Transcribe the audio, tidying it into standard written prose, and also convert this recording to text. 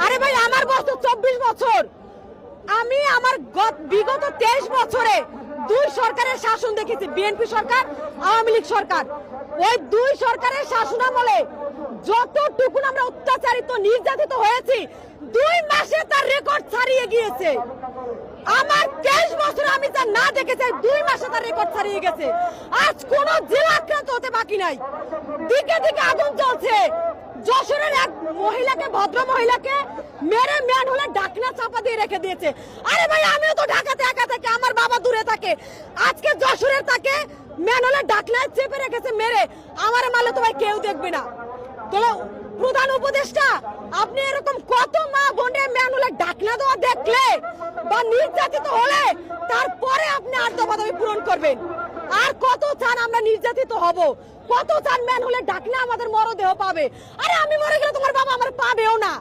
আরে ভাই আমার বয়স 24 বছর। আমি আমার বিগত 23 বছরে দুই সরকারের শাসন দেখেছি, বিএনপি সরকার, আওয়ামী লীগ সরকার। ওই দুই সরকারের শাসনামলে যতটুকু আমরা অত্যাচারিত নির্যাতিত হয়েছি, 2 মাসে তার রেকর্ড ছাড়িয়ে গিয়েছে। আমার 23 বছর আমি যা না দেখেছি, 2 মাসে তার রেকর্ড ছাড়িয়ে গেছে। আজ কোন জেলা আক্রান্ত হতে বাকি নাই। দিকে দিকে আগুন চলছে। যশোরের এক মহিলাকে, ভদ্র মহিলাকে মেরে ম্যানহোলে ঢাকনা চাপা দিয়ে রেখে দিয়েছে। আরে ভাই আমিও তো ঢাকাতে একা থাকি, আমার বাবা দূরে থাকে। আজকে যশোরের তাকে ম্যানহোলে ঢাকনায় চেপে রেখেছে মেরে। আমার মারলে তো ভাই কেউ দেখবে না। তো প্রধান উপদেষ্টা, আপনি এরকম কত মা বোনে ম্যানহোলে ঢাকনা দেওয়া দেখলে বা নির্যাতিত হলে তারপরে আপনি আর দফা দাবি পূরণ করবেন? আর কত চান আমরা নির্যাতিত হব? কত চান ম্যানহোলে ঢাকনা আমাদের মরদেহ পাবে? আরে আমি মরে গেলে তোমার বাবা আমার পাবেও না।